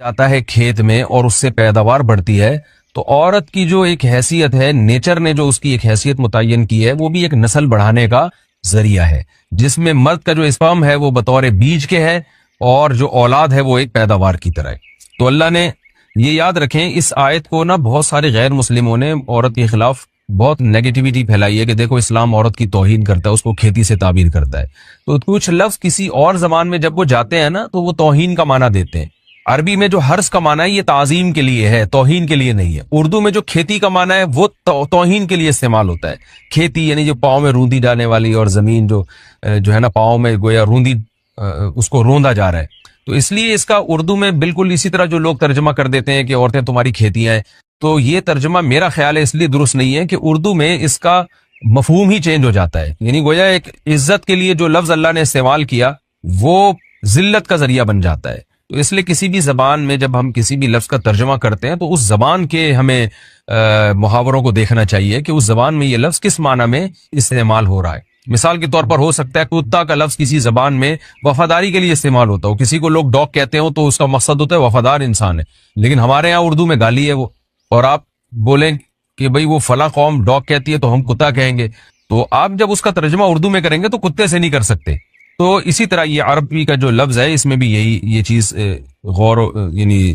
جاتا ہے کھیت میں اور اس سے پیداوار بڑھتی ہے، تو عورت کی جو ایک حیثیت ہے، نیچر نے جو اس کی ایک حیثیت متعین کی ہے، وہ بھی ایک نسل بڑھانے کا ذریعہ ہے، جس میں مرد کا جو اسپرم ہے وہ بطور بیج کے ہے اور جو اولاد ہے وہ ایک پیداوار کی طرح ہے۔ تو اللہ نے یہ یاد رکھیں، اس آیت کو نا بہت سارے غیر مسلموں نے عورت کے خلاف بہت نیگیٹیوٹی پھیلائی ہے کہ دیکھو اسلام عورت کی توہین کرتا ہے، اس کو کھیتی سے تعبیر کرتا ہے۔ تو کچھ لفظ کسی اور زبان میں جب وہ جاتے ہیں نا تو وہ توہین کا معنی دیتے ہیں۔ عربی میں جو حرث کا معنی ہے یہ تعظیم کے لیے ہے، توہین کے لیے نہیں ہے۔ اردو میں جو کھیتی کا معنی ہے وہ توہین کے لیے استعمال ہوتا ہے۔ کھیتی یعنی جو پاؤں میں روندی جانے والی، اور زمین جو ہے نا پاؤں میں گویا روندی، اس کو روندا جا رہا ہے، تو اس لیے اس کا اردو میں بالکل اسی طرح جو لوگ ترجمہ کر دیتے ہیں کہ عورتیں تمہاری کھیتیاں ہیں، تو یہ ترجمہ میرا خیال ہے اس لیے درست نہیں ہے کہ اردو میں اس کا مفہوم ہی چینج ہو جاتا ہے۔ یعنی گویا ایک عزت کے لیے جو لفظ اللہ نے استعمال کیا وہ ذلت کا ذریعہ بن جاتا ہے۔ تو اس لیے کسی بھی زبان میں جب ہم کسی بھی لفظ کا ترجمہ کرتے ہیں تو اس زبان کے ہمیں محاوروں کو دیکھنا چاہیے کہ اس زبان میں یہ لفظ کس معنی میں استعمال ہو رہا ہے۔ مثال کے طور پر ہو سکتا ہے کتا کا لفظ کسی زبان میں وفاداری کے لیے استعمال ہوتا ہو، کسی کو لوگ ڈاگ کہتے ہوں تو اس کا مقصد ہوتا ہے وفادار انسان ہے، لیکن ہمارے یہاں اردو میں گالی ہے وہ، اور آپ بولیں کہ بھئی وہ فلاں قوم ڈاگ کہتی ہے تو ہم کتا کہیں گے، تو آپ جب اس کا ترجمہ اردو میں کریں گے تو کتے سے نہیں کر سکتے۔ تو اسی طرح یہ عربی کا جو لفظ ہے اس میں بھی یہ چیز غور یعنی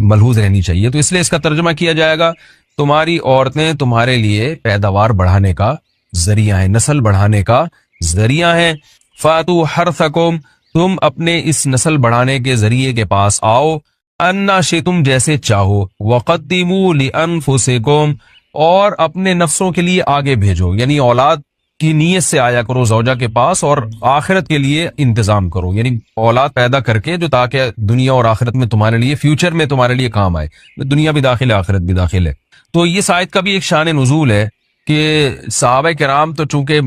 ملحوظ رہنی چاہیے۔ تو اس لیے اس کا ترجمہ کیا جائے گا تمہاری عورتیں تمہارے لیے پیداوار بڑھانے کا ذریعہ ہیں، نسل بڑھانے کا ذریعہ ہیں۔ فاتو حرثکم، تم اپنے اس نسل بڑھانے کے ذریعے کے پاس آؤ، انا شئتم، جیسے چاہو، وقدموا لانفسکم، اور اپنے نفسوں کے لیے آگے بھیجو، یعنی اولاد کی نیت سے آیا کرو زوجہ کے پاس اور آخرت کے لیے انتظام کرو، یعنی اولاد پیدا کر کے جو تاکہ دنیا اور آخرت میں تمہارے لیے، فیوچر میں تمہارے لیے کام آئے، دنیا بھی داخل ہے آخرت بھی داخل ہے۔ تو یہ آیت کا بھی ایک شان نزول ہے کہ صحابہ کرام تو چونکہ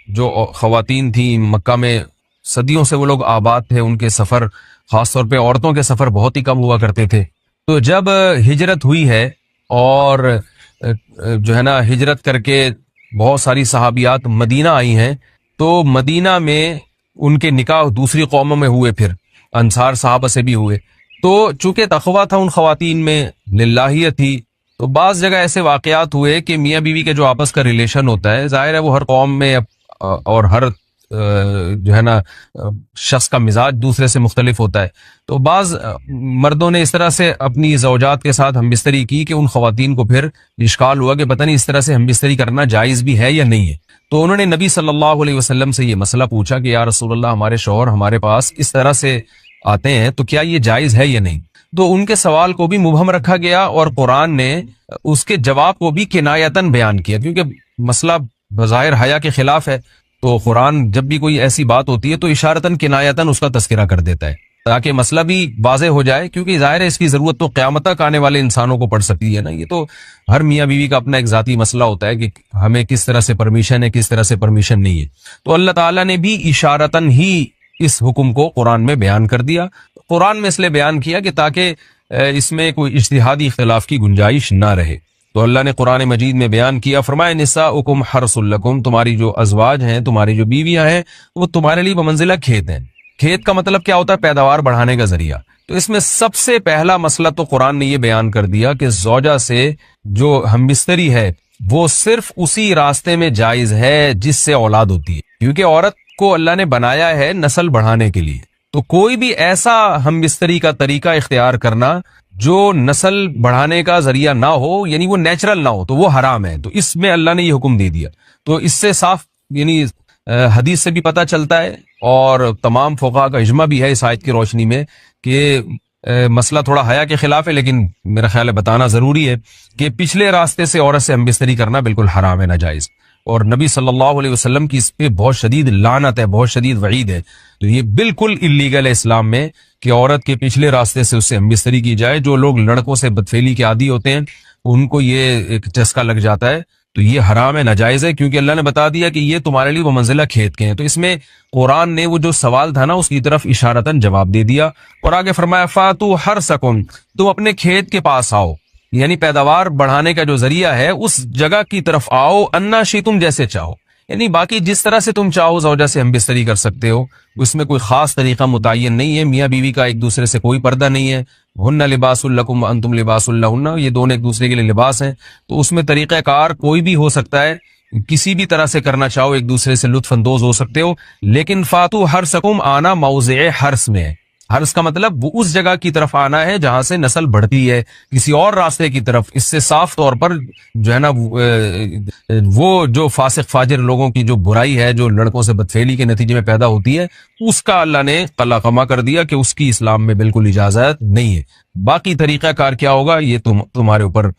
جو خواتین تھیں مکہ میں صدیوں سے وہ لوگ آباد تھے، ان کے سفر خاص طور پہ عورتوں کے سفر بہت ہی کم ہوا کرتے تھے۔ تو جب ہجرت ہوئی ہے اور جو ہے نا ہجرت کر کے بہت ساری صحابیات مدینہ آئی ہیں، تو مدینہ میں ان کے نکاح دوسری قوموں میں ہوئے، پھر انصار صحابہ سے بھی ہوئے۔ تو چونکہ تقویٰ تھا ان خواتین میں، للہیت تھی، تو بعض جگہ ایسے واقعات ہوئے کہ میاں بیوی کے جو آپس کا ریلیشن ہوتا ہے، ظاہر ہے وہ ہر قوم میں اور ہر جو ہے نا شخص کا مزاج دوسرے سے مختلف ہوتا ہے، تو بعض مردوں نے اس طرح سے اپنی زوجات کے ساتھ ہم بستری کی کہ ان خواتین کو پھر اشکال ہوا کہ پتہ نہیں اس طرح سے ہم بستری کرنا جائز بھی ہے یا نہیں ہے۔ تو انہوں نے نبی صلی اللہ علیہ وسلم سے یہ مسئلہ پوچھا کہ یا رسول اللہ، ہمارے شوہر ہمارے پاس اس طرح سے آتے ہیں تو کیا یہ جائز ہے یا نہیں؟ تو ان کے سوال کو بھی مبہم رکھا گیا اور قرآن نے اس کے جواب کو بھی کنایتاً بیان کیا، کیونکہ مسئلہ بظاہر حیا کے خلاف ہے، تو قرآن جب بھی کوئی ایسی بات ہوتی ہے تو اشارتاً کنایتاً اس کا تذکرہ کر دیتا ہے تاکہ مسئلہ بھی واضح ہو جائے، کیونکہ ظاہر ہے اس کی ضرورت تو قیامت تک آنے والے انسانوں کو پڑ سکتی ہے نا۔ یہ تو ہر میاں بیوی کا اپنا ایک ذاتی مسئلہ ہوتا ہے کہ ہمیں کس طرح سے پرمیشن ہے، کس طرح سے پرمیشن نہیں ہے۔ تو اللہ تعالیٰ نے بھی اشارتاً ہی اس حکم کو قرآن میں بیان کر دیا۔ قرآن میں اس لیے بیان کیا کہ تاکہ اس میں کوئی اجتہادی اختلاف کی گنجائش نہ رہے۔ تو اللہ نے قرآن مجید میں بیان کیا، فرمایا نساؤکم حرث لکم، تمہاری جو ازواج ہیں، تمہاری جو بیویاں ہیں، وہ تمہارے لیے بمنزلہ کھیت ہیں۔ کھیت کا مطلب کیا ہوتا ہے؟ پیداوار بڑھانے کا ذریعہ۔ تو اس میں سب سے پہلا مسئلہ تو قرآن نے یہ بیان کر دیا کہ زوجہ سے جو ہمبستری ہے وہ صرف اسی راستے میں جائز ہے جس سے اولاد ہوتی ہے، کیونکہ عورت کو اللہ نے بنایا ہے نسل بڑھانے کے لیے۔ تو کوئی بھی ایسا ہمبستری کا طریقہ اختیار کرنا جو نسل بڑھانے کا ذریعہ نہ ہو، یعنی وہ نیچرل نہ ہو، تو وہ حرام ہے۔ تو اس میں اللہ نے یہ حکم دے دیا۔ تو اس سے صاف یعنی حدیث سے بھی پتہ چلتا ہے اور تمام فقہاء کا اجماع بھی ہے اس آیت کی روشنی میں کہ مسئلہ تھوڑا حیا کے خلاف ہے، لیکن میرا خیال ہے بتانا ضروری ہے کہ پچھلے راستے سے عورت سے ہمبستری کرنا بالکل حرام ہے، ناجائز، اور نبی صلی اللہ علیہ وسلم کی اس پہ بہت شدید لعنت ہے، بہت شدید وعید ہے۔ تو یہ بالکل اللیگل ہے اسلام میں کہ عورت کے پچھلے راستے سے اس سے ہمبستری کی جائے۔ جو لوگ لڑکوں سے بدفعلی کے عادی ہوتے ہیں ان کو یہ ایک چسکا لگ جاتا ہے، تو یہ حرام ہے، ناجائز ہے، کیونکہ اللہ نے بتا دیا کہ یہ تمہارے لیے وہ منزلہ کھیت کے ہیں۔ تو اس میں قرآن نے وہ جو سوال تھا نا اس کی طرف اشارتاً جواب دے دیا، اور آگے فرمایا فاتو حرثکم، تم اپنے کھیت کے پاس آؤ، یعنی پیداوار بڑھانے کا جو ذریعہ ہے اس جگہ کی طرف آؤ، انا شئتم، جیسے چاہو، یعنی باقی جس طرح سے تم چاہو زوجہ سے ہم بستری کر سکتے ہو، اس میں کوئی خاص طریقہ متعین نہیں ہے. میاں بیوی کا ایک دوسرے سے کوئی پردہ نہیں ہے. ہن لباس لکم وانتم لباس لہن، یہ دونوں ایک دوسرے کے لیے لباس ہیں. تو اس میں طریقہ کار کوئی بھی ہو سکتا ہے، کسی بھی طرح سے کرنا چاہو ایک دوسرے سے لطف اندوز ہو سکتے ہو. لیکن فاتو حرثکم، آنا موضع حرث میں ہے. حرث کا مطلب وہ اس جگہ کی طرف آنا ہے جہاں سے نسل بڑھتی ہے، کسی اور راستے کی طرف. اس سے صاف طور پر جو ہے نا وہ جو فاسق فاجر لوگوں کی جو برائی ہے، جو لڑکوں سے بدفعلی کے نتیجے میں پیدا ہوتی ہے، اس کا اللہ نے قلعہ کر دیا کہ اس کی اسلام میں بالکل اجازت نہیں ہے. باقی طریقہ کار کیا ہوگا یہ تمہارے اوپر